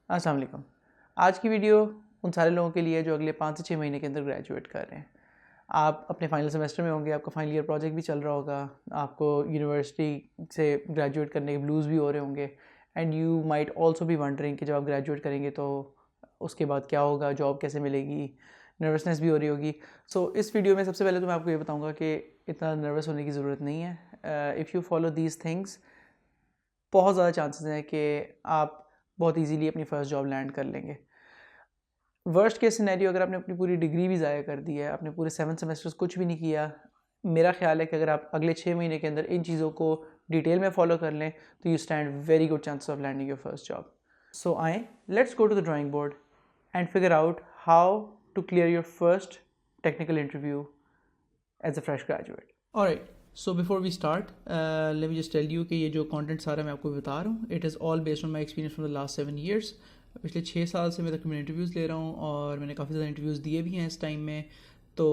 السلام علیکم. آج کی ویڈیو ان سارے لوگوں کے لیے جو اگلے 5 سے 6 مہینے کے اندر گریجویٹ کر رہے ہیں. آپ اپنے فائنل سیمسٹر میں ہوں گے, آپ کا فائنل ایئر پروجیکٹ بھی چل رہا ہوگا, آپ کو یونیورسٹی سے گریجویٹ کرنے کے بلوز بھی ہو رہے ہوں گے, and you might also be wondering کہ جب آپ گریجویٹ کریں گے تو اس کے بعد کیا ہوگا, جاب کیسے ملے گی, نروسنس بھی ہو رہی ہوگی. سو اس ویڈیو میں سب سے پہلے تو میں آپ کو یہ بتاؤں گا کہ اتنا نروس ہونے کی ضرورت نہیں ہے. If you follow these things, بہت زیادہ چانسز ہیں کہ آپ بہت ایزیلی اپنی فرسٹ جاب لینڈ کر لیں گے. ورسٹ کیس سینیریو, اگر آپ نے اپنی پوری ڈگری بھی ضائع کر دی ہے, آپ نے پورے 7 سیمسٹرز کچھ بھی نہیں کیا, میرا خیال ہے کہ اگر آپ اگلے 6 مہینے کے اندر ان چیزوں کو ڈیٹیل میں فالو کر لیں تو you stand very good chances of landing your first job. So آئیں, let's go to the drawing board and figure out how to clear your first technical interview as a fresh graduate. Alright, so before we start let me just tell you کہ یہ جو content سارا میں آپ کو بتا رہا ہوں, it is all based on my experience from the last 7 years. پچھلے 6 سال سے میں تقریباً انٹرویوز لے رہا ہوں اور میں نے کافی زیادہ انٹرویوز دیے بھی ہیں اس ٹائم میں. تو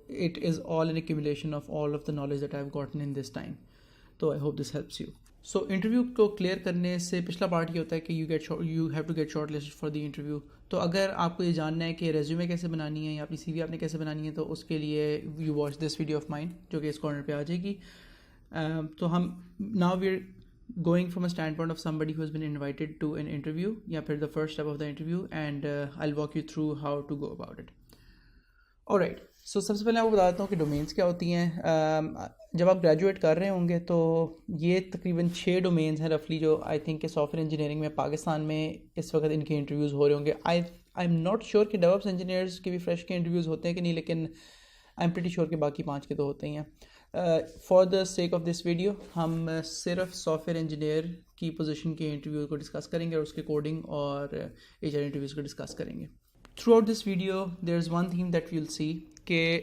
it is all an accumulation of all of the knowledge that I have gotten in this time. تو I hope this helps you. So interview کو کلیئر کرنے سے پچھلا پارٹ یہ ہوتا ہے کہ you have to get shortlist for the interview. تو اگر آپ کو یہ جاننا ہے کہ ریزیومے کیسے بنانی ہے یا اپنی سی وی آپ نے کیسے بنانی ہے, تو اس کے لیے you watch this video of mine جو کہ اس کارنر پہ آ جائے گی. تو ہم now we are going from a standpoint of somebody who has been invited to an interview یا پھر the first step of the interview, and I'll walk you through how to go about it. alright, so سب سے پہلے آپ کو بتا دیتا ہوں کہ ڈومینس کیا ہوتی ہیں. جب آپ گریجویٹ کر رہے ہوں گے تو یہ تقریباً 6 ڈومینس ہیں رفلی, جو آئی تھنک کہ سافٹ ویئر انجینئرنگ میں پاکستان میں اس وقت ان کے انٹرویوز ہو رہے ہوں گے. آئی ایم ناٹ شیور کہ ڈیوپس انجینئرس کے بھی فریش کے انٹرویوز ہوتے ہیں کہ نہیں, لیکن آئی ایم پریٹی شیور کہ باقی 5 کے تو ہوتے ہی ہیں. For the sake of this video ہم صرف سافٹ ویئر انجینئر کی پوزیشن کے انٹرویو کو ڈسکس کریں گے اور اس کے کوڈنگ اور ایچ آر انٹرویوز کو ڈسکس کریں گے. Throughout this video there is one thing that we will see کہ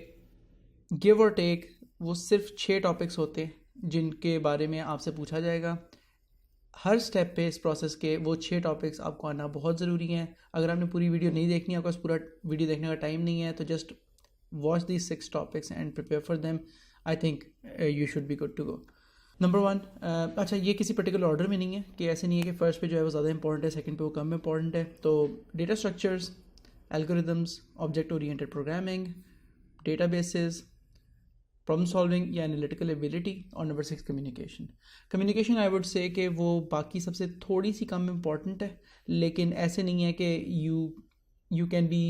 گیو اور ٹیک وہ صرف 6 ٹاپکس ہوتے ہیں جن کے بارے میں آپ سے پوچھا جائے گا. ہر اسٹیپ پہ اس پروسیس کے وہ 6 ٹاپکس آپ کو آنا بہت ضروری ہیں. اگر آپ نے پوری ویڈیو نہیں دیکھنی ہے, آپ کے پاس پورا ویڈیو دیکھنے کا ٹائم نہیں ہے, تو just watch these 6 topics and prepare for them. I think you should be good to go. Number 1, اچھا یہ کسی پرٹیکولر آرڈر میں نہیں ہے کہ ایسے نہیں ہے کہ فرسٹ پہ جو ہے وہ زیادہ امپورٹنٹ ہے, سیکنڈ پہ وہ کم امپورٹنٹ ہے. تو data structures, algorithms, object oriented programming, data bases, problem solving یا انالیٹیکل ایبلٹی, اور number 6 communication. Communication I would say کہ وہ باقی سب سے تھوڑی سی کم امپورٹنٹ ہے, لیکن ایسے نہیں ہے کہ you can be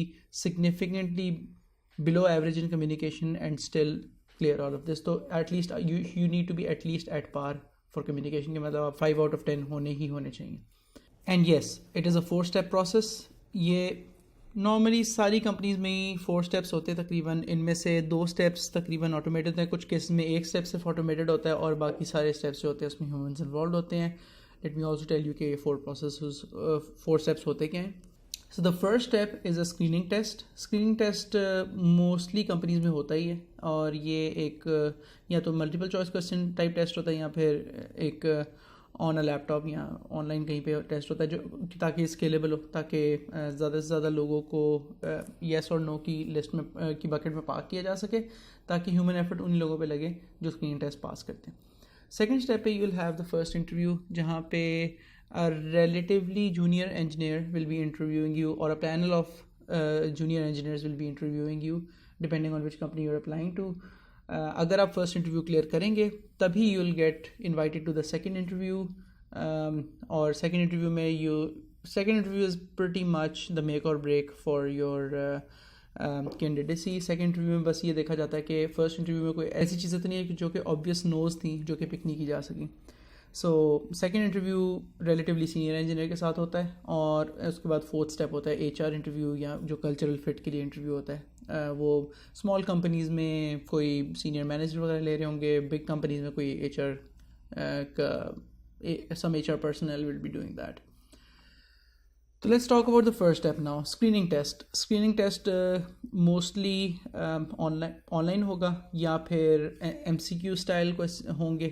significantly below average in communication and still clear all of this. تو at least you need to be at least at par for communication, کہ مطلب آپ 5 out of 10 ہونے ہی ہونے چاہیے. And yes, it is a 4-step process. یہ normally ساری companies میں ہی 4 steps ہوتے ہیں تقریباً. ان میں سے 2 steps تقریباً آٹومیٹڈ ہیں, کچھ کیس میں 1 step صرف آٹومیٹڈ ہوتا ہے, اور باقی سارے steps جو ہوتے ہیں اس میں ہیومنس انوالوڈ ہوتے ہیں. Let me also tell you کہ یہ 4 steps ہوتے کیا ہیں. So the first step is a screening test. Screening test mostly companies میں ہوتا ہی ہے, اور یہ ایک یا تو multiple choice question type test ہوتا ہے یا پھر ایک آن اے لیپ ٹاپ یا آن لائن کہیں پہ ٹیسٹ ہوتا ہے, جو تاکہ اسکیلیبل ہو, تاکہ زیادہ سے زیادہ لوگوں کو یس اور نو کی لسٹ میں کی بکٹ میں پارک کیا جا سکے, تاکہ ہیومن ایفرٹ ان لوگوں پہ لگے جو اسکریننگ ٹیسٹ پاس کرتے ہیں. سیکنڈ اسٹیپ پہ you will have the first interview, جہاں پہ a relatively junior engineer will be interviewing you, or a panel of junior engineers will be interviewing you depending on which company you're applying to. اگر آپ first interview clear کریں گے تبھی you will get invited to the second interview, اور second interview is pretty much the make or break for your candidacy. Second interview میں بس یہ دیکھا جاتا ہے کہ فرسٹ انٹرویو میں کوئی ایسی چیزیں تو نہیں ہے جو کہ obvious no's تھیں جو کہ پک نہیں کی جا سکیں. So second interview relatively senior engineer کے ساتھ ہوتا ہے, اور اس کے بعد 4th اسٹیپ ہوتا ہے ایچ آر انٹرویو, یا جو کلچرل فٹ کے لیے انٹرویو ہوتا ہے. وہ اسمال کمپنیز میں کوئی سینئر مینیجر وغیرہ لے رہے ہوں گے, بگ کمپنیز میں کوئی ایچ آر کا some H R personnel will be doing that. تو let's talk about the first step now, screening test. Screening test mostly online ہوگا یا پھر ایم سی کیو اسٹائل کو ہوں گے,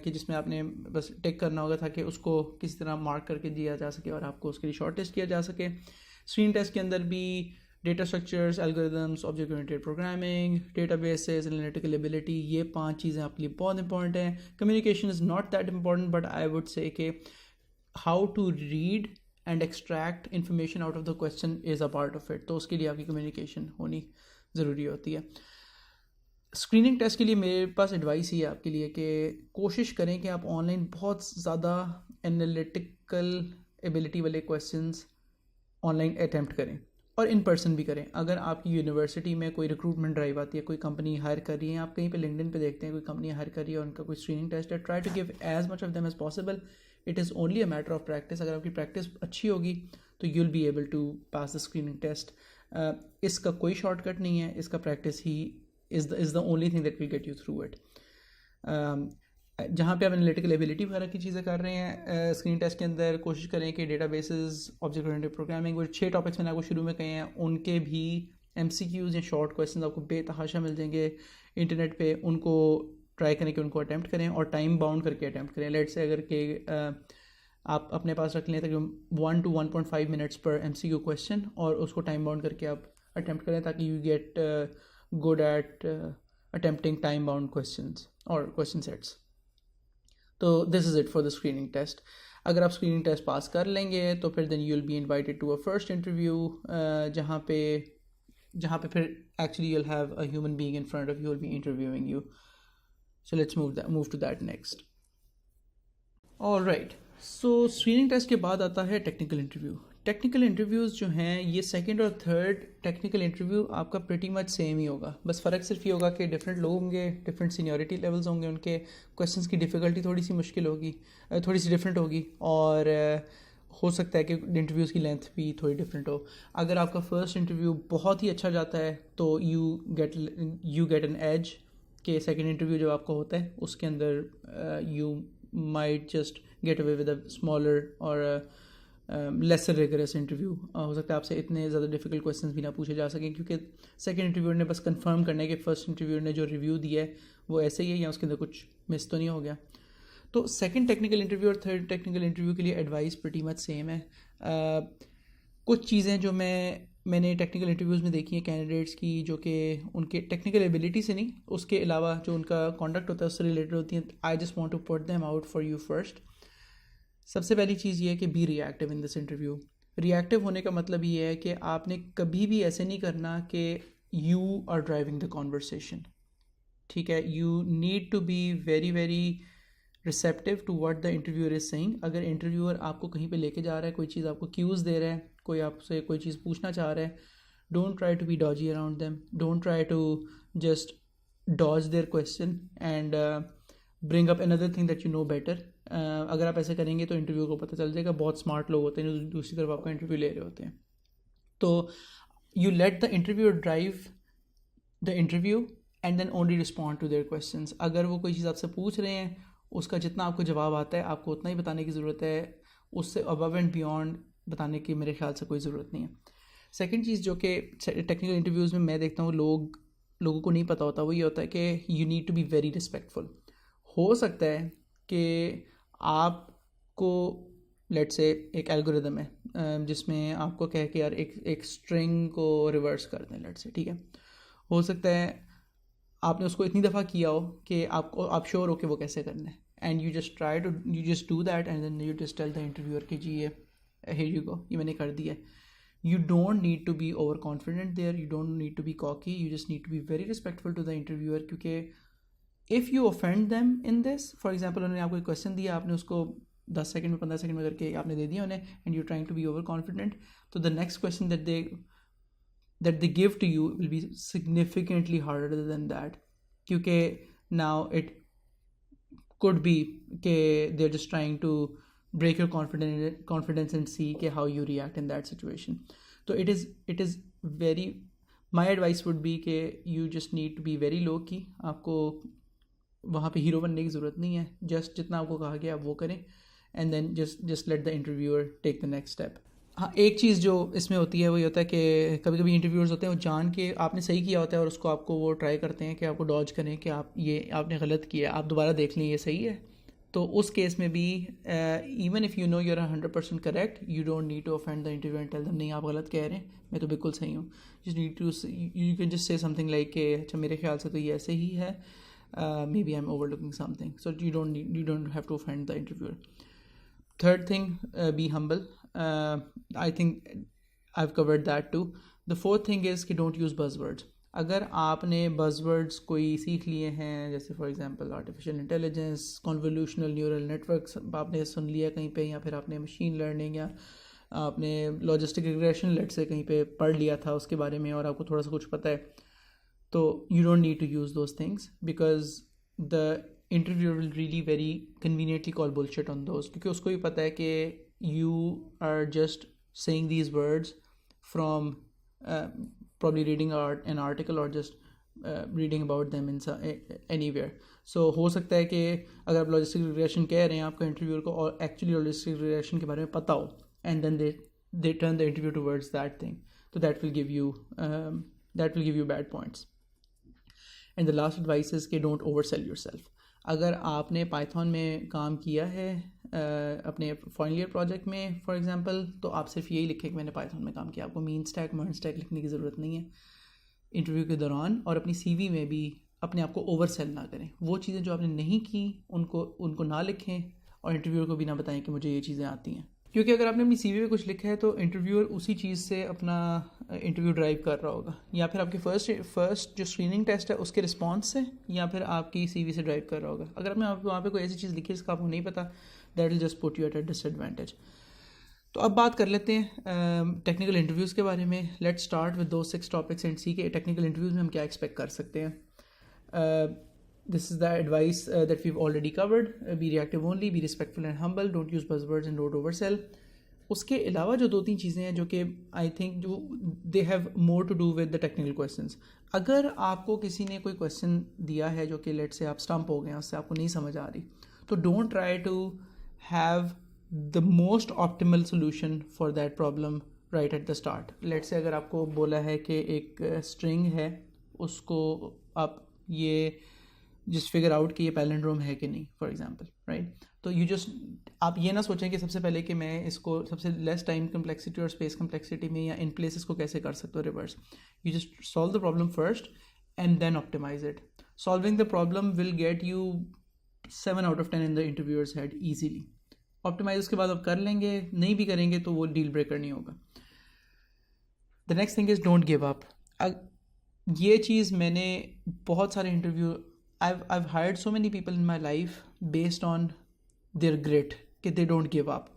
کہ جس میں آپ نے بس ٹیک کرنا ہوگا تاکہ اس کو کسی طرح مارک کر کے دیا جا سکے اور آپ کو اس کے لیے شارٹ ٹیسٹ کیا جا سکے. اسکریننگ ٹیسٹ کے اندر بھی data structures, algorithms, object oriented programming, data bases, analytical ability, یہ 5 چیزیں آپ کے لیے بہت امپورٹنٹ ہیں. Communication is not that important, but I would say کہ how to read and extract information out of the question is a part of it. تو اس کے لیے آپ کی کمیونیکیشن ہونی ضروری ہوتی ہے. اسکریننگ ٹیسٹ کے لیے میرے پاس ایڈوائس یہ ہے آپ کے لیے کہ کوشش کریں کہ آپ آن لائن بہت زیادہ انالیٹیکل ایبلٹی والے کویسچنس آن لائن اٹیمپٹ کریں اور ان پرسن بھی کریں. اگر آپ کی یونیورسٹی میں کوئی ریکروٹمنٹ ڈرائیو آتی ہے, کوئی کمپنی ہائر کر رہی ہے, آپ کہیں پہ لنکڈن پہ دیکھتے ہیں کوئی کمپنی ہائر کر رہی ہے اور ان کا کوئی اسکریننگ ٹیسٹ ہے, try to give as much of them as possible. It is only a matter of practice. اگر آپ کی پریکٹس اچھی ہوگی تو you will be able to pass the screening test. اس کا کوئی شارٹ کٹ نہیں ہے, اس کا پریکٹس ہی is the only thing that will get you through it. جہاں پہ آپ انالیٹیکل ایبلٹی وغیرہ کی چیزیں کر رہے ہیں اسکرین ٹیسٹ کے اندر, کوشش کریں کہ data bases, object oriented programming, وہ 6 ٹاپکس میں نے آپ کو شروع میں کہے ہیں, ان کے بھی ایم سی کیوز یا شارٹ کویسچنز آپ کو بے تحاشا مل جائیں گے انٹرنیٹ پہ. ان کو ٹرائی کریں کہ ان کو اٹیمپٹ کریں اور ٹائم باؤنڈ کر کے اٹیمپٹ کریں. لیٹ سے اگر کہ آپ اپنے پاس رکھ لیں تقریباً 1 to 1.5 منٹس پر ایم سی کیو کویسچن, اور اس کو ٹائم باؤنڈ کر کے آپ اٹیمپٹ کریں تاکہ you get good at attempting time bound questions اور کویسچن سیٹس. تو this is it for the screening test. اگر آپ اسکریننگ ٹیسٹ پاس کر لیں گے تو پھر then you will be invited to a first interview, جہاں پہ پھر actually you will have a human being in front of you, will be interviewing you. So let's move to that next. Alright, so screening test کے بعد آتا ہے technical interview. Technical interviews جو ہیں یہ سیکنڈ اور تھرڈ ٹیکنیکل انٹرویو آپ کا پریٹی مچ سیم ہی ہوگا. بس فرق صرف یہ ہوگا کہ ڈفرینٹ لوگ ہوں گے, ڈفرینٹ سینیورٹی لیولز ہوں گے, ان کے کویسچنس کی ڈیفیکلٹی تھوڑی سی مشکل ہوگی, تھوڑی سی ڈفرینٹ ہوگی, اور ہو سکتا ہے کہ انٹرویوز کی لینتھ بھی تھوڑی ڈفرینٹ ہو. اگر آپ کا فرسٹ انٹرویو بہت ہی اچھا جاتا ہے تو یو گیٹ این ایج کہ سیکنڈ انٹرویو جو آپ کا ہوتا ہے اس کے اندر you might just get away with a smaller or lesser rigorous interview. ہو سکتا ہے آپ سے اتنے زیادہ ڈیفیکلٹ کویسچنس بھی نہ پوچھے جا سکیں, کیونکہ سیکنڈ انٹرویور نے بس کنفرم کرنا ہے کہ فرسٹ انٹرویور نے جو ریویو دیا ہے وہ ایسے ہی ہے یا اس کے اندر کچھ مس تو نہیں ہو گیا. تو سیکنڈ ٹیکنیکل انٹرویو اور تھرڈ ٹیکنیکل انٹرویو کے لیے ایڈوائس پریٹی مچ سیم ہے. کچھ چیزیں جو میں نے ٹیکنیکل انٹرویوز میں دیکھی ہیں کینڈیڈیٹس کی, جو کہ ان کے ٹیکنیکل ایبلٹی سے نہیں, اس کے علاوہ جو ان کا کانڈکٹ ہوتا ہے اس سے ریلیٹڈ ہوتی ہیں. I just want to put them out for you first. سب سے پہلی چیز یہ ہے کہ be reactive in this interview. Reactive ہونے کا مطلب یہ ہے کہ آپ نے کبھی بھی ایسے نہیں کرنا کہ you are driving the conversation. ٹھیک ہے, you need to be very very receptive to what the interviewer is saying. اگر انٹرویور آپ کو کہیں پہ لے کے جا رہا ہے, کوئی چیز آپ کو کیوز دے رہا ہے, کوئی آپ سے کوئی چیز پوچھنا چاہ رہا ہے, don't try to be dodgy around them, don't try to just dodge their question and bring up another thing that you know better. اگر آپ ایسے کریں گے تو انٹرویو کو پتہ چل جائے گا. بہت اسمارٹ لوگ ہوتے ہیں جو دوسری طرف آپ کا انٹرویو لے رہے ہوتے ہیں. تو you let the interview drive the interview and then only respond to their questions. اگر وہ کوئی چیز آپ سے پوچھ رہے ہیں, اس کا جتنا آپ کو جواب آتا ہے آپ کو اتنا ہی بتانے کی ضرورت ہے, اس سے ابو اینڈ بیونڈ بتانے کی میرے خیال سے کوئی ضرورت نہیں ہے. سیکنڈ چیز جو کہ ٹیکنیکل انٹرویوز میں میں دیکھتا ہوں لوگوں کو نہیں پتہ ہوتا, وہ یہ ہوتا ہے کہ you need to be very respectful. ہو سکتا ہے کہ آپ کو لیٹ سے ایک الگوریدم ہے جس میں آپ کو کہہ کہ یار ایک اسٹرنگ کو ریورس کر دیں, لیٹ سے, ٹھیک ہے. ہو سکتا ہے آپ نے اس کو اتنی دفعہ کیا ہو کہ آپ شیور ہو کہ وہ کیسے کرنا ہے, and you just do that and then you just tell the interviewer کہ جی یہ ہیئر یو گو, یہ میں نے کر دیا. You don't need to be overconfident there, you don't need to be cocky, you just need to be very respectful to the interviewer. کیونکہ if you offend them in this, for example انہوں نے آپ کو ایک question دیا, آپ نے اس کو 10 سیکنڈ میں 15 سیکنڈ میں کر کے آپ نے دے دیا انہیں, and you're trying to be overconfident, تو the next question that they give to you will be significantly harder than that. کیونکہ now it could be کہ they're just trying to break your confidence and see کہ how you react in that situation. So it is very, my advice would be کہ you just need to be very low key. آپ کو وہاں پہ hero بننے کی ضرورت نہیں ہے, جسٹ جتنا آپ کو کہا گیا آپ وہ کریں, and then just let the interviewer take the next step. ہاں, ایک چیز جو اس میں ہوتی ہے وہ یہ ہوتا ہے کہ کبھی کبھی انٹرویورز ہوتے ہیں وہ جان کے آپ نے صحیح کیا ہوتا ہے اور اس کو آپ کو وہ ٹرائی کرتے ہیں کہ آپ کو ڈاج کریں کہ آپ نے غلط کیا, آپ دوبارہ دیکھ لیں یہ صحیح ہے. تو اس کیس میں بھی even if you know you are 100% correct, you don't need to offend the interviewer and tell them نہیں آپ غلط کہہ رہے ہیں, میں تو بالکل صحیح ہوں. You can just say some thing like کہ اچھا میرے خیال سے تو یہ ایسے ہی ہے, maybe I am overlooking something. So you don't have to offend the interviewer. Third thing, be humble. I think I've covered that too. The fourth thing is کہ don't use buzzwords. اگر آپ نے بز words کوئی سیکھ لیے ہیں جیسے for example artificial intelligence, convolutional neural networks آپ نے سن لیا کہیں پہ، یا پھر آپ نے مشین لرننگ یا آپ نے لاجسٹک ریگریشن لیٹ سے کہیں پہ پڑھ لیا تھا اس کے بارے میں اور آپ کو تھوڑا سا کچھ پتہ ہے، تو you don't need to use those things because the interview will really very conveniently call bullshit on those, کیونکہ اس کو بھی پتہ ہے کہ you are just saying these words from probably reading an article or just reading about them in anywhere. So ہو سکتا ہے کہ اگر آپ لاجسٹک ریگریشن کہہ رہے ہیں آپ کا انٹرویور کو، اور ایکچولی لاجسٹک ریگریشن کے بارے میں پتہ ہو، and then they turn the interview towards that thing, so that will give you bad points. And the last advice is کہ don't oversell yourself. اگر آپ نے پائتھون میں کام کیا ہے اپنے فائنل ایئر پروجیکٹ میں فار ایگزامپل، تو آپ صرف یہی لکھیں کہ میں نے پائتھون میں کام کیا. آپ کو مین اسٹیک مرن اسٹیک لکھنے کی ضرورت نہیں ہے انٹرویو کے دوران. اور اپنی سی وی میں بھی اپنے آپ کو اوور سیل نہ کریں. وہ چیزیں جو آپ نے نہیں کی ان کو نہ لکھیں، اور انٹرویور کو بھی نہ بتائیں کہ مجھے یہ چیزیں آتی ہیں، کیونکہ اگر آپ نے اپنی سی وی میں کچھ لکھا ہے تو انٹرویور اسی چیز سے اپنا انٹرویو ڈرائیو کر رہا ہوگا، یا پھر آپ کے فرسٹ جو اسکریننگ ٹیسٹ ہے اس کے رسپانس سے، یا پھر آپ کی سی وی سے ڈرائیو کر رہا ہوگا. اگر آپ نے وہاں پہ کوئی ایسی چیز لکھی ہے جس کا آپ کو نہیں پتہ، that will just put you at a disadvantage. تو اب بات کر لیتے ہیں ٹیکنیکل انٹرویوز کے بارے میں. Let start with those 6 topics and see کہ ٹیکنیکل انٹرویوز میں ہم کیا ایکسپیکٹ کر سکتے ہیں. This is the advice that we've already covered. Be reactive only, be respectful and humble, don't use buzzwords and don't oversell. اس کے علاوہ جو 2-3 چیزیں ہیں جو کہ آئی تھنک جو they have more to do with the technical questions. اگر آپ کو کسی نے کوئی کویشچن دیا ہے جو کہ لیٹ سے آپ اسٹمپ ہو گئے ہیں، اس سے آپ کو نہیں سمجھ آ رہی، تو don't try to have the most optimal solution for that problem right at the start. Let say اگر آپ کو بولا ہے کہ ایک اسٹرنگ ہے، اس کو آپ یہ جسٹ فگر آؤٹ کہ یہ پیلنڈروم ہے کہ نہیں فار ایگزامپل، رائٹ. تو آپ یہ نہ سوچیں کہ سب سے پہلے کہ میں اس کو سب سے لیس ٹائم کمپلیکسٹی اور اسپیس کمپلیکسٹی میں یا ان پلیسز کو کیسے کر سکتے ہو reverse. You just solve the problem first and then optimize it. Solving the problem will get you 7 out of 10 in the interviewer's head easily. Optimize اس کے بعد آپ کر لیں گے، نہیں بھی کریں گے تو وہ ڈیل بریکر نہیں ہوگا. The next thing is don't give up. یہ چیز میں نے بہت سارے interview I've hired so many people in my life based on their grit کہ they don't give up.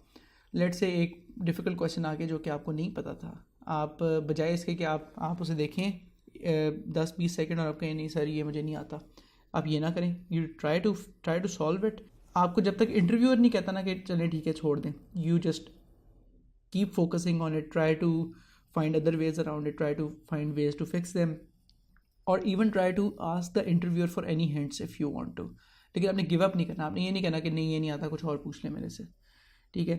Let's say ایک ڈیفیکلٹ کویشچن آ کے جو کہ آپ کو نہیں پتہ تھا، آپ بجائے اس کے کہ آپ اسے دیکھیں 10-20 سیکنڈ اور آپ کہیں نہیں سر یہ مجھے نہیں آتا، آپ یہ نہ کریں. You try to solve it. آپ کو جب تک انٹرویور نہیں کہتا نا کہ چلیں ٹھیک ہے چھوڑ دیں، you just keep focusing on it, try to find other ways around it, try to find ways to fix them, اور even try to ask the interviewer for any hints if you want to. لیکن آپ نے give up نہیں کرنا. آپ نے یہ نہیں کہنا کہ نہیں یہ نہیں آتا، کچھ اور پوچھ لیں میرے سے، ٹھیک ہے.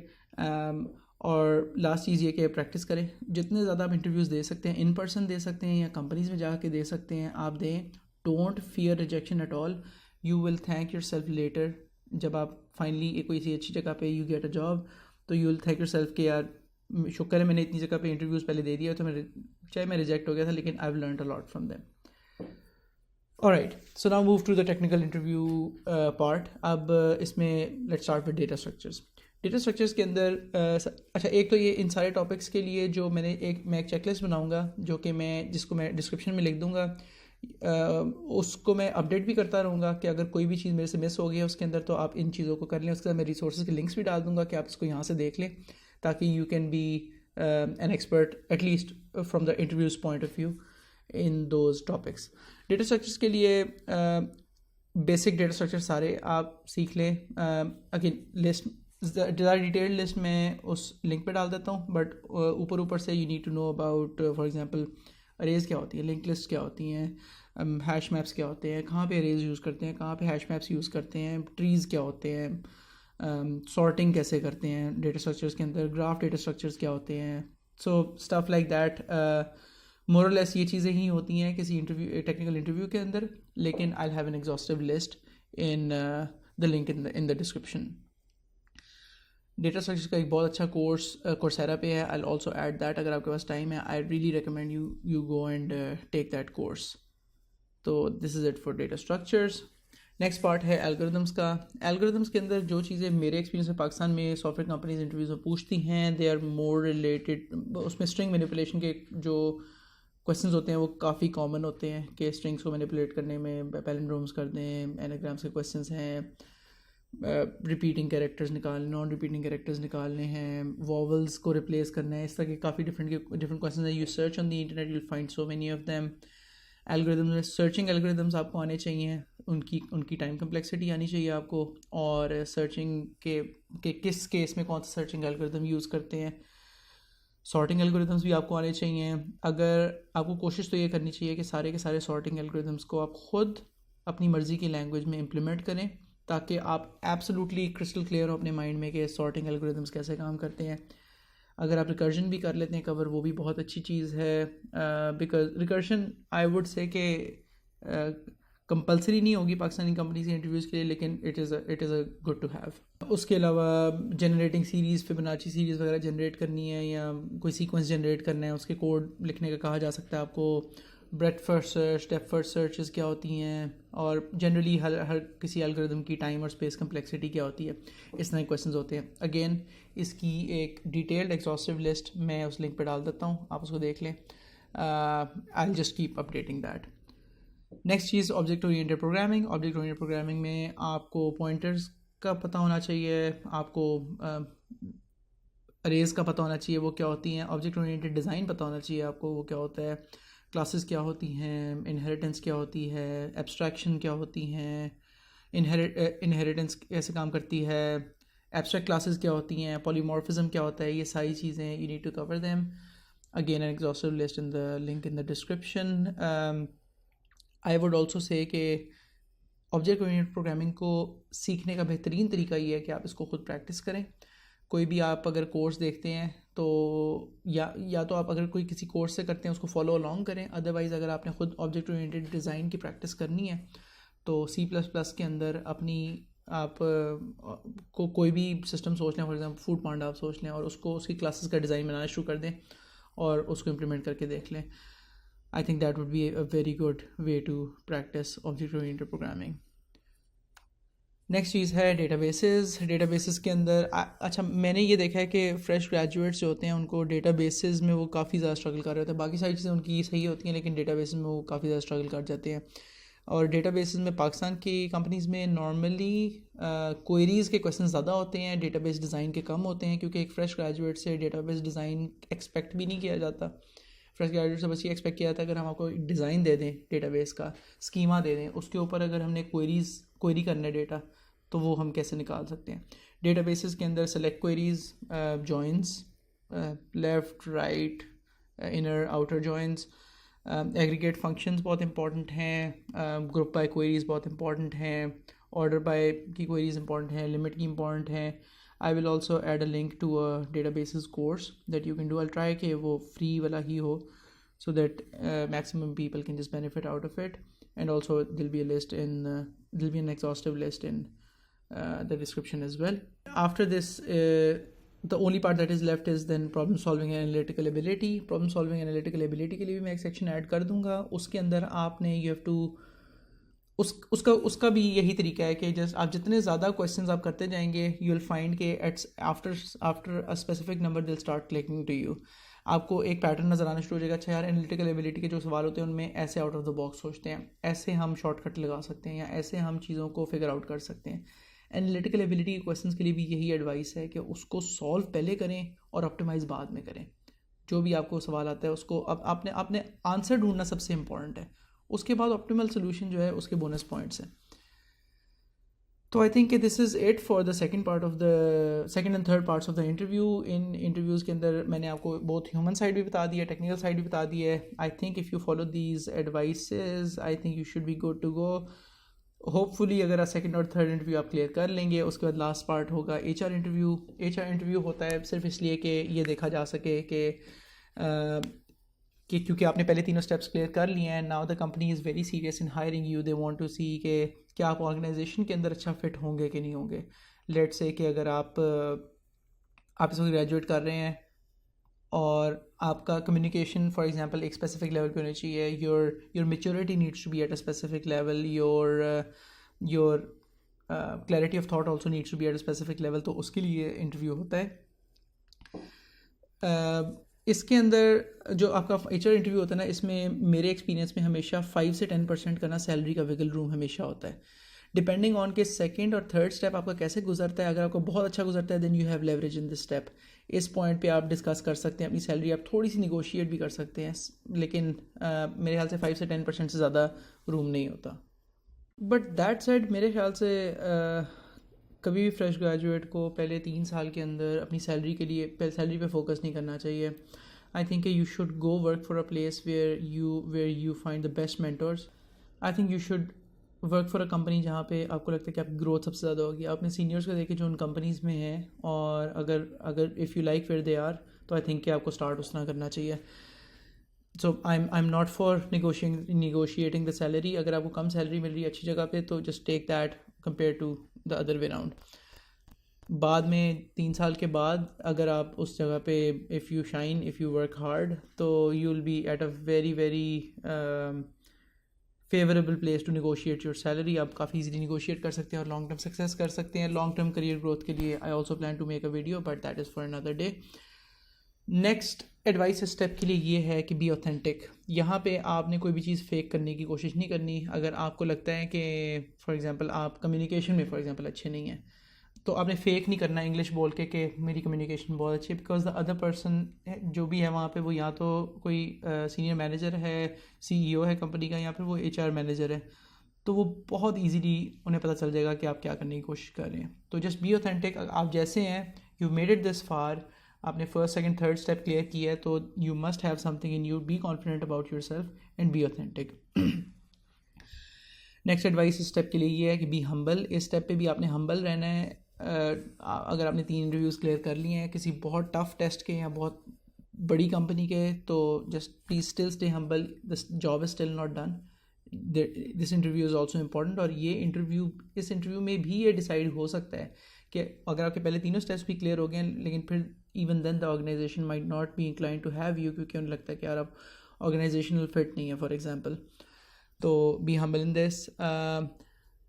اور لاسٹ چیز یہ کہ پریکٹس کریں. جتنے زیادہ آپ انٹرویوز دے سکتے ہیں، ان پرسن دے سکتے ہیں یا کمپنیز میں جا کے دے سکتے ہیں، آپ دیں. Don't fear rejection at all. You will thank yourself later. جب آپ فائنلی کوئی سی اچھی جگہ پہ یو گیٹ اے جاب، تو you will thank yourself کہ یار شکر ہے میں نے اتنی جگہ پہ انٹرویوز پہلے دے دیا، تو چاہے میں ریجیکٹ ہو گیا تھا لیکن I have learned a lot from them. Alright, so now move to the technical interview part. اب اس میں let's start with data structures. Data structures کے اندر اچھا ایک تو یہ ان سارے ٹاپکس کے لیے جو میں ایک چیک لسٹ بناؤں گا جو کہ جس کو میں ڈسکرپشن میں لکھ دوں گا. اس کو میں اپڈیٹ بھی کرتا رہوں گا کہ اگر کوئی بھی چیز میرے سے مس ہو گئی ہے اس کے اندر تو آپ ان چیزوں کو کر لیں. اس کے ساتھ میں ریسورسز کے لنکس بھی ڈال دوں گا کہ آپ اس کو یہاں سے دیکھ لیں تاکہ you can be an expert at least from the interview's point of view in those topics. Data structures کے لیے بیسک ڈیٹا اسٹرکچر سارے آپ سیکھ لیں. اگین لسٹ زیادہ ڈیٹیلڈ لسٹ میں اس لنک پہ ڈال دیتا ہوں، بٹ اوپر سے you need to know about for example arrays کیا ہوتی ہیں، لنک لسٹ کیا ہوتی ہیں، ہیش میپس کیا ہوتے ہیں، کہاں پہ اریز یوز کرتے ہیں، کہاں پہ ہیش میپس یوز کرتے ہیں، ٹریز کیا ہوتے ہیں، سارٹنگ کیسے کرتے ہیں ڈیٹا اسٹرکچرس کے اندر، گراف ڈیٹا اسٹرکچرس کیا ہوتے ہیں. سو اسٹف لائک دیٹ. مور اور لیس یہ چیزیں ہی ہوتی ہیں کسی ٹیکنیکل انٹرویو کے اندر، لیکن I have an exhaustive list in the link in the description. Data structure کا ایک بہت اچھا کورس کورسیرا پہ ہے. I also add that. اگر آپ کے پاس ٹائم ہے I really recommend you go and take that course. تو this is it for data structures. Next part ہے الگوریدمس کا. الگوریدمس کے اندر جو چیزیں میرے ایکسپیرینس میں پاکستان میں سافٹ ویئر کمپنیز انٹرویوز میں پوچھتی ہیں دے آر مور ریلیٹڈ. اس میں اسٹرنگ مینیپولیشن کے جو کویشچنز ہوتے ہیں وہ کافی کامن ہوتے ہیں کہ اسٹرنگس کو مینیپولیٹ کرنے میں پیلنڈرومس کر دیں, ایناگرامس کے کویشچنز ہیں, ریپیٹنگ کیریکٹرز نکالنے, نان ریپیٹنگ کیریکٹرز نکالنے ہیں, واولس کو ریپلیس کرنا ہے, اس طرح کے کافی ڈفرنٹ کویشچنز ہیں. You search on the internet you will find so many of them. Algorithms میں سرچنگ الگوریدمز آپ کو آنے چاہیے, ان کی ٹائم کمپلیکسٹی آنی چاہیے آپ کو, اور سرچنگ کے کس کیس میں کون سا سرچنگ الگوریدم یوز کرتے ہیں. سارٹنگ الگوریدمز بھی آپ کو آنے چاہیے. اگر آپ کو کوشش تو یہ کرنی چاہیے کہ سارے کے سارے سارٹنگ الگوریدمز کو آپ خود اپنی مرضی کی لینگویج میں امپلیمنٹ کریں تاکہ آپ ایبسلیوٹلی کرسٹل کلیئر ہو اپنے مائنڈ میں کہ سارٹنگ الگوریدمز کیسے کام کرتے ہیں. اگر آپ ریکرشن بھی کر لیتے ہیں کور, وہ بھی بہت اچھی چیز ہے, because recursion I would say کہ کمپلسری نہیں ہوگی پاکستانی کمپنیز کے انٹرویوز کے لیے, لیکن it is a good to have. اس کے علاوہ جنریٹنگ سیریز, فبوناچی سیریز وغیرہ جنریٹ کرنی ہے یا کوئی سیکوینس جنریٹ کرنا ہے, اس کے کوڈ لکھنے کا کہا جا سکتا ہے آپ کو. Breadth first search, depth first searches کیا ہوتی ہیں, اور جنرلی ہر کسی الگوریدم کی ٹائم اور اسپیس کمپلیکسٹی کیا ہوتی ہے, اس طرح کے کویشچنز ہوتے ہیں. اگین اس کی ایک ڈیٹیلڈ ایگزاسٹو لسٹ میں اس لنک پہ ڈال دیتا ہوں, آپ اس کو دیکھ لیں. I just keep updating that. Next چیز object oriented programming. Object oriented programming میں آپ کو پوائنٹرز کا پتہ ہونا چاہیے, آپ کو اریز کا پتہ ہونا چاہیے وہ کیا ہوتی ہیں, آبجیکٹ اورینٹڈ ڈیزائن پتہ ہونا چاہیے آپ کو وہ کیا ہوتا ہے, کلاسز کیا ہوتی ہیں, انہیریٹنس کیا ہوتی ہے, ایبسٹریکشن کیا ہوتی ہیں, انہیریٹنس کیسے کام کرتی ہے, ایبسٹریکٹ کلاسز کیا ہوتی ہیں, پولیمورفزم کیا ہوتا ہے, یہ ساری چیزیں you need to cover them. Again an exhaustive list in the link in the description. I would also say کہ آبجیکٹ اورینٹڈ پروگرامنگ کو سیکھنے کا بہترین طریقہ یہ ہے کہ آپ اس کو خود پریکٹس کریں. کوئی بھی آپ اگر کورس دیکھتے ہیں تو یا تو آپ اگر کوئی کسی کورس سے کرتے ہیں اس کو فالو along کریں, ادروائز اگر آپ نے خود آبجیکٹ اورینٹڈ ڈیزائن کی پریکٹس کرنی ہے تو C++ کے اندر اپنی آپ کو کوئی بھی سسٹم سوچ لیں, فار ایگزامپل فوڈ پانڈا آپ سوچ لیں اور اس کو اس کی کلاسز کا ڈیزائن بنانا شروع کر دیں اور اس کو امپلیمنٹ کر کے دیکھ لیں. I think that would be a very good way to practice object-oriented programming. Next چیز ہے ڈیٹا بیسز. ڈیٹا بیسز کے اندر اچھا میں نے یہ دیکھا ہے کہ فریش گریجویٹس جو ہوتے ہیں ان کو ڈیٹا بیسز میں وہ کافی زیادہ اسٹرگل کر رہے ہوتے ہیں. باقی ساری چیزیں ان کی صحیح ہوتی ہیں لیکن ڈیٹا بیسز میں وہ کافی زیادہ اسٹرگل کر جاتے ہیں. اور ڈیٹا بیسز میں پاکستان کی کمپنیز میں نارملی کوئریز کے کویشچن زیادہ ہوتے ہیں, ڈیٹا بیس ڈیزائن کے کم ہوتے ہیں, کیونکہ ایک فریش گریجویٹ سے ڈیٹا بیس ڈیزائن ایکسپیکٹ بھی نہیں کیا جاتا. فریش گریجویٹ سے بس یہ ایکسپیکٹ کیا جاتا ہے اگر ہم آپ کو ڈیزائن دے دیں, ڈیٹا بیس کا اسکیما دے دیں, اس کے اوپر اگر ہم نے کوئری کرنا ہے ڈیٹا تو وہ ہم کیسے نکال سکتے ہیں. ڈیٹا بیسز کے اندر select queries, joins, left right, inner outer joins, aggregate functions بہت امپورٹنٹ ہیں, گروپ بائی کوئریز بہت امپورٹنٹ ہیں, آرڈر بائی کی کوئریز امپورٹنٹ ہیں, لمٹ کی امپورٹنٹ ہیں. I will also add a link to a databases course that you can do. I'll try کہ وہ free والا ہی ہو so that maximum people can just benefit out of it. And also there'll be an exhaustive list in the description as well. After this, the only part that is left is then problem solving and analytical ability. Problem solving and analytical ability کے لیے بھی میں ایک section add کر دوں گا. اس کے اندر آپ نے you have to اس کا بھی یہی طریقہ ہے کہ جسٹ آپ جتنے زیادہ کویشچنز آپ کرتے جائیں گے یو ول فائنڈ کہ آفٹر اے اسپیسیفک نمبر دل اسٹارٹ کلکنگ ٹو یو. آپ کو ایک پیٹرن نظر آنا شروع ہو جائے گا. اچھا یار انالیٹیکل ایبلٹی کے جو سوال ہوتے ہیں ان میں ایسے آؤٹ آف دا باکس سوچتے ہیں, ایسے ہم شارٹ کٹ لگا سکتے ہیں, یا ایسے ہم چیزوں کو فگر آؤٹ کر سکتے ہیں. انالیٹیکل ایبلٹی کے کویشچنس کے لیے بھی یہی ایڈوائس ہے کہ اس کو سالو پہلے کریں اور آپٹیمائز بعد میں کریں. جو بھی آپ کو سوال آتا ہے اس کو اب آپ نے آنسر ڈھونڈنا سب سے امپورٹنٹ ہے, اس کے بعد آپٹیمل سولوشن جو ہے اس کے بونس پوائنٹس ہیں. تو آئی تھنک کہ this is it for the second and third parts of the interview. ان انٹرویوز کے اندر میں نے آپ کو بہت ہیومن سائڈ بھی بتا دی ہے, ٹیکنیکل سائڈ بھی بتا دی ہے. I think if you follow these advices I think you should be good to go. Hopefully اگر سیکنڈ اور تھرڈ انٹرویو آپ کلیئر کر لیں گے, اس کے بعد لاسٹ پارٹ ہوگا H R interview. H R interview ہوتا ہے صرف اس لیے کہ یہ دیکھا جا سکے کہ کیونکہ آپ نے پہلے تینوں اسٹیپس کلیئر کر لیے ہیں. Now the company is very serious in hiring you. They want to see کہ کیا آپ آرگنائزیشن کے اندر اچھا فٹ ہوں گے کہ نہیں ہوں گے. لیٹ سے کہ اگر آپ اس وقت گریجویٹ کر رہے ہیں اور آپ کا کمیونیکیشن فار ایگزامپل ایک اسپیسیفک لیول پہ ہونی چاہیے, your maturity needs to be at a specific level, your your clarity of thought also needs to be at a specific level, تو اس کے لیے انٹرویو ہوتا ہے. اس کے اندر جو آپ کا ایچ آر انٹرویو ہوتا ہے نا, اس میں میرے ایکسپیرینس میں ہمیشہ 5 سے 10% کا نا سیلری کا وگل روم ہمیشہ ہوتا ہے, ڈپینڈنگ آن کہ سیکنڈ اور تھرڈ اسٹیپ آپ کا کیسے گزرتا ہے. اگر آپ کو بہت اچھا گزرتا ہے then you have leverage in this step. اس پوائنٹ پہ آپ ڈسکس کر سکتے ہیں اپنی سیلری, آپ تھوڑی سی نیگوشیٹ بھی کر سکتے ہیں, لیکن میرے خیال سے 5 سے 10% سے زیادہ روم نہیں ہوتا. بٹ دیٹ سیڈ میرے خیال سے کبھی بھی فریش گریجویٹ کو پہلے 3 سال کے اندر اپنی سیلری کے لیے سیلری پہ فوکس نہیں کرنا چاہیے. آئی تھنک کہ you should go work for a place where you find the best mentors. I think you should work for a company جہاں پہ آپ کو لگتا ہے کہ آپ کی گروتھ سب سے زیادہ ہوگی. آپ اپنے سینئرس کو دیکھیں جو ان کمپنیز میں ہیں, اور اگر if you like where they are, تو آئی تھنک کہ آپ کو اسٹارٹ اس طرح کرنا چاہیے. So I am not for negotiating the salary. اگر آپ کو کم سیلری مل رہی ہے اچھی جگہ پہ, تو just take that compare to the other way round. بعد میں 3 سال کے بعد اگر آپ اس جگہ پہ if you shine, if you work hard, تو you will be at a very very favourable place to negotiate your salary. آپ کافی ایزیلی نیگوشیٹ کر سکتے ہیں اور لانگ ٹرم سکسیز کر سکتے ہیں. لانگ ٹرم کریئر گروتھ کے لیے I also plan to make a video, but that is for another day. Next advice step کے لیے یہ ہے کہ بی اوتھینٹک. یہاں پہ آپ نے کوئی بھی چیز فیک کرنے کی کوشش نہیں کرنی. اگر آپ کو لگتا ہے کہ فار ایگزامپل آپ کمیونیکیشن میں فار ایگزامپل اچھے نہیں ہیں, تو آپ نے فیک نہیں کرنا انگلش بول کے کہ میری کمیونیکیشن بہت اچھی ہے, بیکاز دا ادر پرسن جو بھی ہے وہاں پہ وہ یا تو کوئی سینئر مینیجر ہے, سی ای او ہے کمپنی کا, یا پھر وہ ایچ آر مینیجر ہے, تو وہ بہت ایزیلی انہیں پتہ چل جائے گا کہ آپ کیا کرنے کی کوشش کر رہے ہیں. تو جسٹ بی اوتھینٹک. آپ جیسے ہیں, you made it this far, آپ نے first second third step clear کیا ہے, تو you must have something in you, be confident about yourself and be authentic. Next advice step کے لیے یہ ہے کہ بی ہمبل. اس اسٹیپ پہ بھی آپ نے ہمبل رہنا ہے. اگر آپ نے 3 انٹرویوز کلیئر کر لیے ہیں کسی بہت ٹف ٹیسٹ کے یا بہت بڑی کمپنی کے, تو just please still stay humble. This job is still not done. This interview is also important. اور یہ اس انٹرویو میں بھی یہ ڈیسائیڈ ہو سکتا ہے کہ اگر آپ کے پہلے تینوں اسٹیپس بھی کلیئر ہو گئے ہیں, لیکن پھر even then the organization might not be inclined to have you, کیونکہ انہیں لگتا ہے کہ یار آپ آرگنائزیشنل فٹ نہیں ہے فار ایگزامپل. تو بی ہمبل ان دس.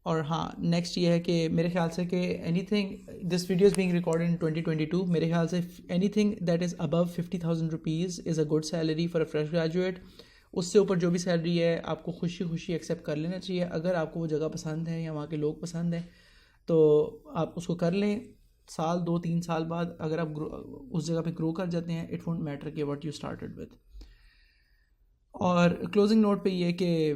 اور ہاں, نیکسٹ یہ ہے کہ میرے خیال سے کہ anything, this video is being record in 2022, میرے خیال سے anything that is above 50,000 rupees is a good salary for a fresh graduate. اس سے اوپر جو بھی سیلری ہے آپ کو خوشی خوشی ایکسیپٹ کر لینا چاہیے. اگر آپ کو وہ جگہ پسند ہے یا وہاں کے لوگ پسند ہیں, تو آپ اس کو کر لیں. سال 2-3 سال بعد اگر آپ اس جگہ پہ گرو کر جاتے ہیں, اٹ وونٹ میٹر کہ واٹ یو اسٹارٹڈ ود. اور کلوزنگ نوٹ پہ یہ کہ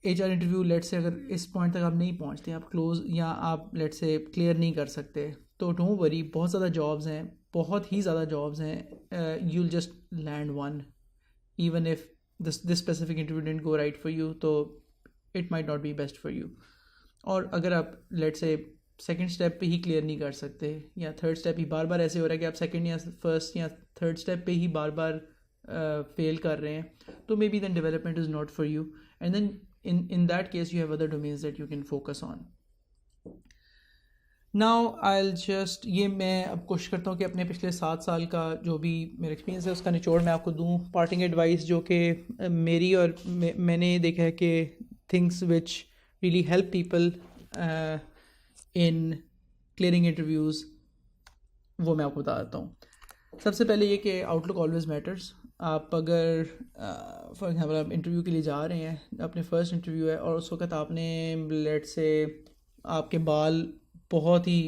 H R interview late say اگر اس پوائنٹ تک آپ نہیں پہنچتے, آپ کلوز یا آپ لیٹ سے کلیئر نہیں کر سکتے, تو ڈونٹ وری, بہت زیادہ جابز ہیں, بہت ہی زیادہ جابز ہیں. You will just land one, even if this specific interview didn't go right for you, تو it might not be best for you. اور اگر آپ لیٹ سے سیکنڈ اسٹیپ پہ ہی کلیئر نہیں کر سکتے, یا تھرڈ اسٹیپ ہی بار بار ایسے ہو رہا ہے کہ آپ سیکنڈ یا فرسٹ یا تھرڈ اسٹیپ پہ ہی بار بار فیل کر رہے ہیں, تو maybe then development is not for you, and then in that case you have other domains that you can focus on. Now I'll just یہ میں اب کوشش کرتا ہوں کہ اپنے پچھلے 7 سال کا جو بھی میرا ایکسپیرینس ہے اس کا نچوڑ میں آپ کو دوں. پارٹنگ ایڈوائس جو کہ میری اور میں نے دیکھا ہے کہ things which really help people in clearing interviews, وہ میں آپ کو بتا دیتا ہوں. سب سے پہلے یہ کہ آؤٹ لک آلویز میٹرس. آپ اگر فار ایگزامپل آپ انٹرویو کے لیے جا رہے ہیں, اپنے فرسٹ انٹرویو ہے, اور اس وقت آپ نے لیٹ سے آپ کے بال بہت ہی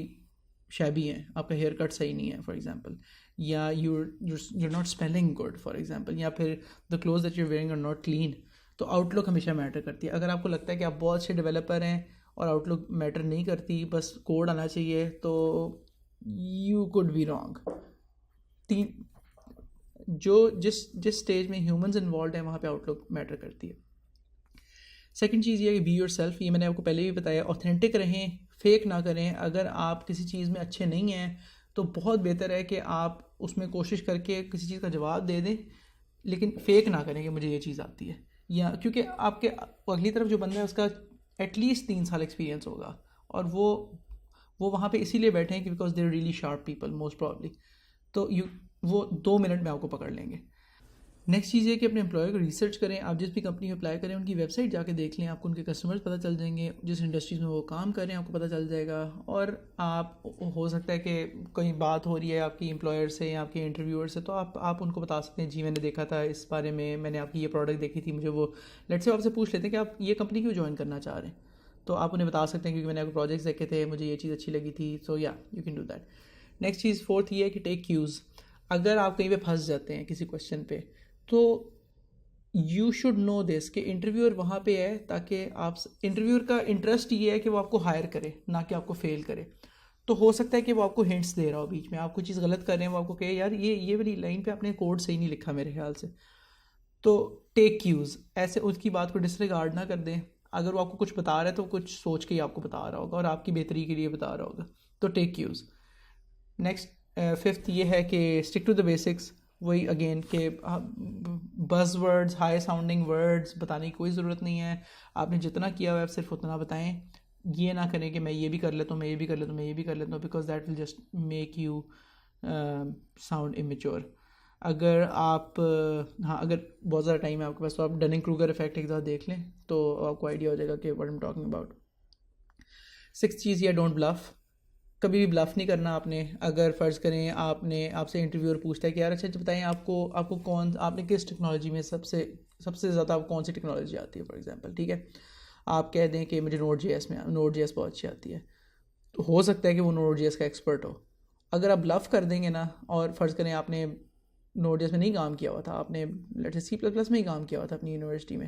شیبی ہیں, آپ کا ہیئر کٹ صحیح نہیں ہے فار ایگزامپل, یا you're not smelling good for example, یا پھر the clothes that you're wearing are not clean, تو آؤٹ لک ہمیشہ میٹر کرتی ہے. اگر آپ کو لگتا ہے کہ آپ بہت اچھے ڈیولپر ہیں اور آؤٹ لک میٹر نہیں کرتی, بس کوڈ آنا چاہیے, تو you could be wrong. جو جس اسٹیج میں ہیومنز انوالوڈ ہیں وہاں پہ آؤٹ لک میٹر کرتی ہے. سیکنڈ چیز یہ کہ بی یور سیلف. یہ میں نے آپ کو پہلے بھی بتایا, اوتھینٹک رہیں, فیک نہ کریں. اگر آپ کسی چیز میں اچھے نہیں ہیں تو بہت بہتر ہے کہ آپ اس میں کوشش کر کے کسی چیز کا جواب دے دیں, لیکن فیک نہ کریں کہ مجھے یہ چیز آتی ہے, یا کیونکہ آپ کے اگلی طرف جو بندہ ہے اس کا ایٹ لیسٹ 3 سال ایکسپیرینس ہوگا, اور وہ وہاں پہ اسی لیے بیٹھے ہیں کہ because they are really sharp people most probably, تو وہ 2 منٹ میں آپ کو پکڑ لیں گے. نیکسٹ چیز یہ کہ اپنے امپلائر کو ریسرچ کریں. آپ جس بھی کمپنی میں اپلائی کریں ان کی ویب سائٹ جا کے دیکھ لیں, آپ کو ان کے کسٹمرز پتہ چل جائیں گے, جس انڈسٹریز میں وہ کام کر رہے ہیں آپ کو پتہ چل جائے گا. اور آپ ہو سکتا ہے کہ کوئی بات ہو رہی ہے آپ کی امپلائر سے یا آپ کے انٹرویور سے, تو آپ ان کو بتا سکتے ہیں جی میں نے دیکھا تھا اس بارے میں نے آپ کی یہ پروڈکٹ دیکھی تھی, مجھے وہ لیٹ سے آپ سے پوچھ لیتے ہیں کہ آپ یہ کمپنی کیوں جوائن کرنا چاہ رہے ہیں, تو آپ انہیں بتا سکتے ہیں کیونکہ میں نے آپ کو پروجیکٹس دیکھے تھے, مجھے یہ چیز اچھی لگی تھی. سو یا you can do that. Next چیز فورتھ یہ ہے کہ ٹیک کیوز. اگر آپ کہیں پہ پھنس جاتے ہیں کسی کویشچن پہ, تو یو شوڈ نو دس کہ انٹرویور وہاں پہ ہے تاکہ آپ, انٹرویور کا انٹرسٹ یہ ہے کہ وہ آپ کو ہائر کرے نہ کہ آپ کو فیل کرے. تو ہو سکتا ہے کہ وہ آپ کو ہنٹس دے رہا ہو بیچ میں, آپ کوئی چیز غلط کر رہے ہیں, وہ آپ کو کہے یار یہ والی لائن پہ آپ نے کوڈ صحیح نہیں لکھا میرے خیال سے. تو ٹیک کیوز, ایسے اس کی بات کو ڈسریگارڈ نہ کر دیں. اگر وہ آپ کو کچھ بتا رہا ہے تو کچھ سوچ کے ہی آپ کو بتا رہا ہوگا اور آپ کی بہتری کے لیے بتا رہا ہوگا. تو ٹیک کیوز. نیکسٹ ففتھ یہ ہے کہ اسٹک ٹو دا بیسکس. وہی اگین کہ بز ورڈز, ہائی ساؤنڈنگ ورڈز بتانے کی کوئی ضرورت نہیں ہے. آپ نے جتنا کیا ہوا ہے آپ صرف اتنا بتائیں. یہ نہ کریں کہ میں یہ بھی کر لیتا ہوں, میں یہ بھی کر لیتا ہوں, میں یہ بھی کر لیتا ہوں, because that will just make you sound amateur. اگر آپ اگر بہت زیادہ ٹائم ہے آپ کے پاس تو آپ ڈننگ کروگر افیکٹ ایک دفعہ دیکھ لیں تو آپ کو آئیڈیا ہو جائے گا کہ what am talking about. Six چیز یہ ڈونٹ بلف. کبھی بھی بلف نہیں کرنا آپ نے. اگر فرض کریں آپ سے انٹرویور پوچھتا ہے کہ یار اچھا بتائیں آپ کو آپ نے کس ٹیکنالوجی میں سب سے زیادہ آپ کون سی ٹیکنالوجی آتی ہے فار ایگزامپل, ٹھیک ہے. آپ کہہ دیں کہ مجھے نوڈ جے ایس بہت اچھی آتی ہے, تو ہو سکتا ہے کہ وہ نوڈ جے ایس کا ایکسپرٹ ہو. اگر آپ بلف کر دیں گے نا, اور فرض کریں آپ نے نوڈ جے ایس میں نہیں کام کیا ہوا تھا, آپ نے سی پلس پلس میں ہی کام کیا ہوا تھا اپنی یونیورسٹی میں,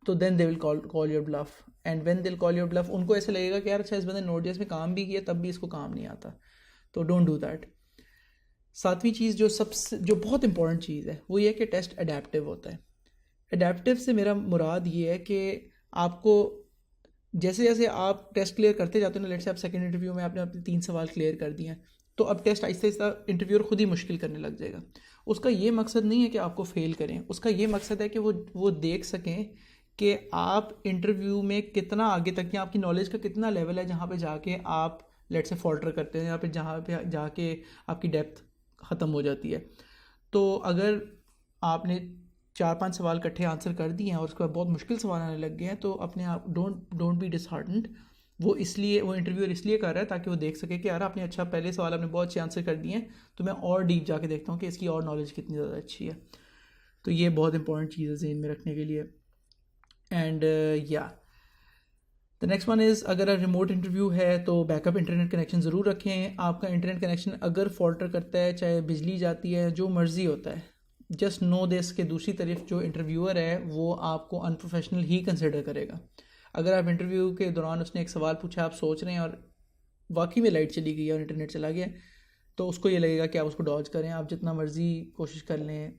تو then they will call your bluff. And when they will call your bluff, ان کو ایسے لگے گا کہ یار اچھا اس بندے نوڈ جے ایس میں کام بھی کیا تب بھی اس کو کام نہیں آتا. تو ڈونٹ ڈو دیٹ. ساتویں چیز جو بہت امپورٹنٹ چیز ہے وہ یہ ہے کہ ٹیسٹ اڈیپٹیو ہوتا ہے. اڈیپٹیو سے میرا مراد یہ ہے کہ آپ کو جیسے جیسے آپ ٹیسٹ کلیئر کرتے جاتے ہیں نا, لیٹ سے آپ سیکنڈ انٹرویو میں آپ نے اپنے 3 سوال کلیئر کر دیے ہیں, تو اب ٹیسٹ آہستہ آہستہ انٹرویور خود ہی مشکل کرنے لگ جائے گا. اس کا یہ مقصد نہیں ہے کہ آپ کو فیل کریں, اس کا یہ مقصد ہے کہ وہ دیکھ سکیں کہ آپ انٹرویو میں کتنا آگے تک, یا آپ کی نالج کا کتنا لیول ہے جہاں پہ جا کے آپ لیٹ سے فالٹر کرتے ہیں, یا پھر جہاں پہ جا کے آپ کی ڈیپتھ ختم ہو جاتی ہے. تو اگر آپ نے 4-5 سوال کٹھے آنسر کر دیے ہیں اور اس کے بعد بہت مشکل سوال آنے لگ گئے ہیں, تو اپنے آپ ڈونٹ بی ڈس ہارٹنڈ. وہ انٹرویور اس لیے کر رہا ہے تاکہ وہ دیکھ سکے کہ یار آپ نے اچھا پہلے سوال آپ نے بہت اچھے آنسر کر دیے ہیں, تو میں اور ڈیپ جا کے دیکھتا ہوں کہ اس کی اور نالج کتنی زیادہ اچھی ہے. تو یہ بہت امپورٹنٹ چیز ہے ذہن میں رکھنے کے لیے. اینڈ یا دا نیکسٹ ون از, اگر ریموٹ انٹرویو ہے تو بیک اپ انٹرنیٹ کنیکشن ضرور رکھیں. آپ کا انٹرنیٹ کنیکشن اگر فالٹر کرتا ہے, چاہے بجلی جاتی ہے, جو مرضی ہوتا ہے, جسٹ نو دس کہ دوسری طرف جو انٹرویور ہے وہ آپ کو ان پروفیشنل ہی کنسیڈر کرے گا. اگر آپ انٹرویو کے دوران اس نے ایک سوال پوچھا, آپ سوچ رہے ہیں اور واقعی میں لائٹ چلی گئی ہے اور انٹرنیٹ چلا گیا, تو اس کو یہ لگے گا کہ آپ اس کو ڈاج کریں, آپ جتنا مرضی کوشش کر لیں,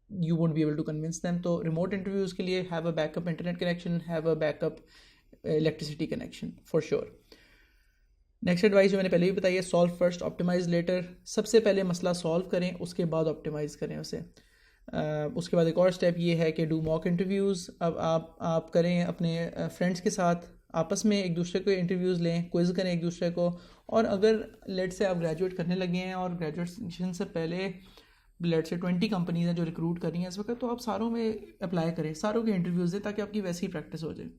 you won't be able to convince them. تو ریموٹ انٹرویوز کے لیے have a backup internet connection, have a backup electricity connection for sure. Next advice جو میں نے پہلے بھی بتائی ہے, solve first optimize later. سب سے پہلے مسئلہ سالو کریں, اس کے بعد optimize کریں اسے. اس کے بعد ایک اور اسٹیپ یہ ہے کہ do mock interviews. اب آپ کریں اپنے فرینڈس کے ساتھ, آپس میں ایک دوسرے کو انٹرویوز لیں, کوئز کریں ایک دوسرے کو. اور اگر لیٹ سے آپ گریجویٹ کرنے لگے ہیں اور گریجویشن سے پہلے لیٹ سے 20 کمپنیز ہیں جو ریکروٹ کر رہی ہیں اس وقت, تو آپ ساروں میں اپلائی کریں, ساروں کے انٹرویوز دیں تاکہ آپ کی ویسی پریکٹس ہو جائے.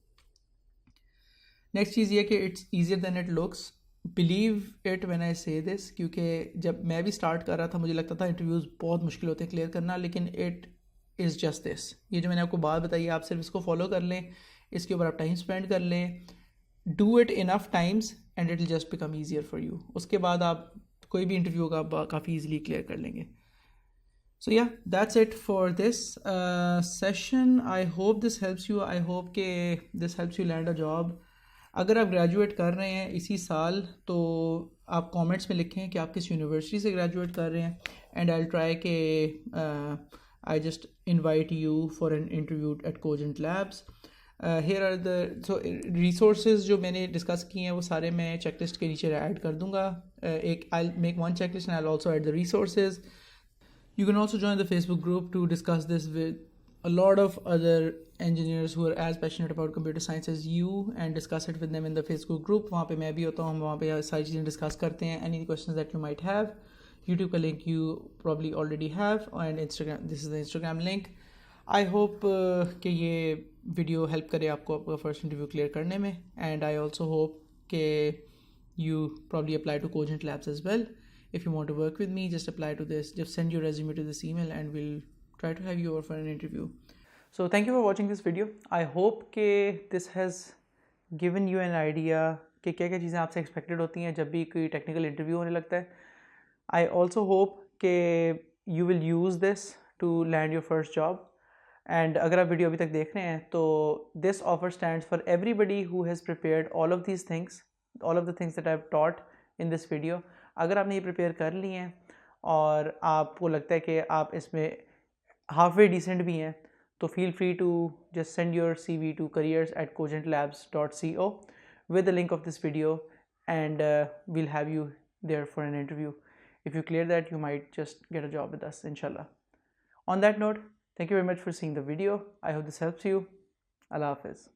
نیکسٹ چیز یہ کہ it's easier than it looks. Believe it when I say this, کیونکہ جب میں بھی اسٹارٹ کر رہا تھا مجھے لگتا تھا انٹرویوز بہت مشکل ہوتے ہیں کلیئر کرنا, لیکن اٹ از جسٹ دس. یہ جو میں نے آپ کو بات بتائی ہے, آپ صرف اس کو فالو کر لیں, اس کے اوپر آپ ٹائم اسپینڈ کر لیں, do it enough times and it will just become easier for you. اس کے بعد آپ کوئی بھی انٹرویو کا آپ کافی ایزیلی کلیئر کر لیں گے. So yeah, that's it for this session. I hope this helps you. I hope کہ this helps you land a job. اگر آپ گریجویٹ کر رہے ہیں اسی سال تو آپ کامنٹس میں لکھیں کہ آپ کس یونیورسٹی سے گریجویٹ کر رہے ہیں, اینڈ I'll try کہ I just invite you for an interview at Cogent Labs. Here are the resources جو میں نے ڈسکس کی ہیں وہ سارے میں چیک لسٹ کے نیچے ایڈ کر دوں گا. I'll make one checklist and I'll also add the resources. You can also join the Facebook group to discuss this with a lot of other engineers who are as passionate about computer science as you, and discuss it with them in the Facebook group. وہاں پہ میں بھی ہوتا ہوں, وہاں پہ ساری چیزیں ڈسکس کرتے ہیں. Any questions that you might have, YouTube کا link you probably already have, and Instagram, this is the Instagram link. I hope کہ یہ ویڈیو ہیلپ کرے آپ کو آپ کا فرسٹ انٹرویو کلیئر کرنے میں, and I also hope کہ you probably apply to Cogent Labs as well. If you want to work with me, just apply to this, just send your resume to this email and we'll try to have you over for an interview. So thank you for watching this video. I hope کہ this has given you an idea کہ کیا کیا چیزیں آپ سے expected ہوتی ہیں جب بھی کوئی ٹیکنیکل انٹرویو ہونے لگتا ہے. I also hope کہ you will use this to land your first job. And اگر آپ ویڈیو ابھی تک دیکھ رہے ہیں تو this offer stands for everybody who has prepared all of these things, all of the things that I've taught in this video. اگر آپ نے یہ پریپیئر کر لی ہیں اور آپ کو لگتا ہے کہ آپ اس میں ہاف وے ڈیسنٹ بھی ہیں, تو feel free to just send your CV to careers@cogentlabs.co with the link of this video, and we'll have you there for an interview. If you clear that, you might just get a job with us, inshallah. On that note, thank you very much for seeing the video. I hope this helps you. Allah Hafiz.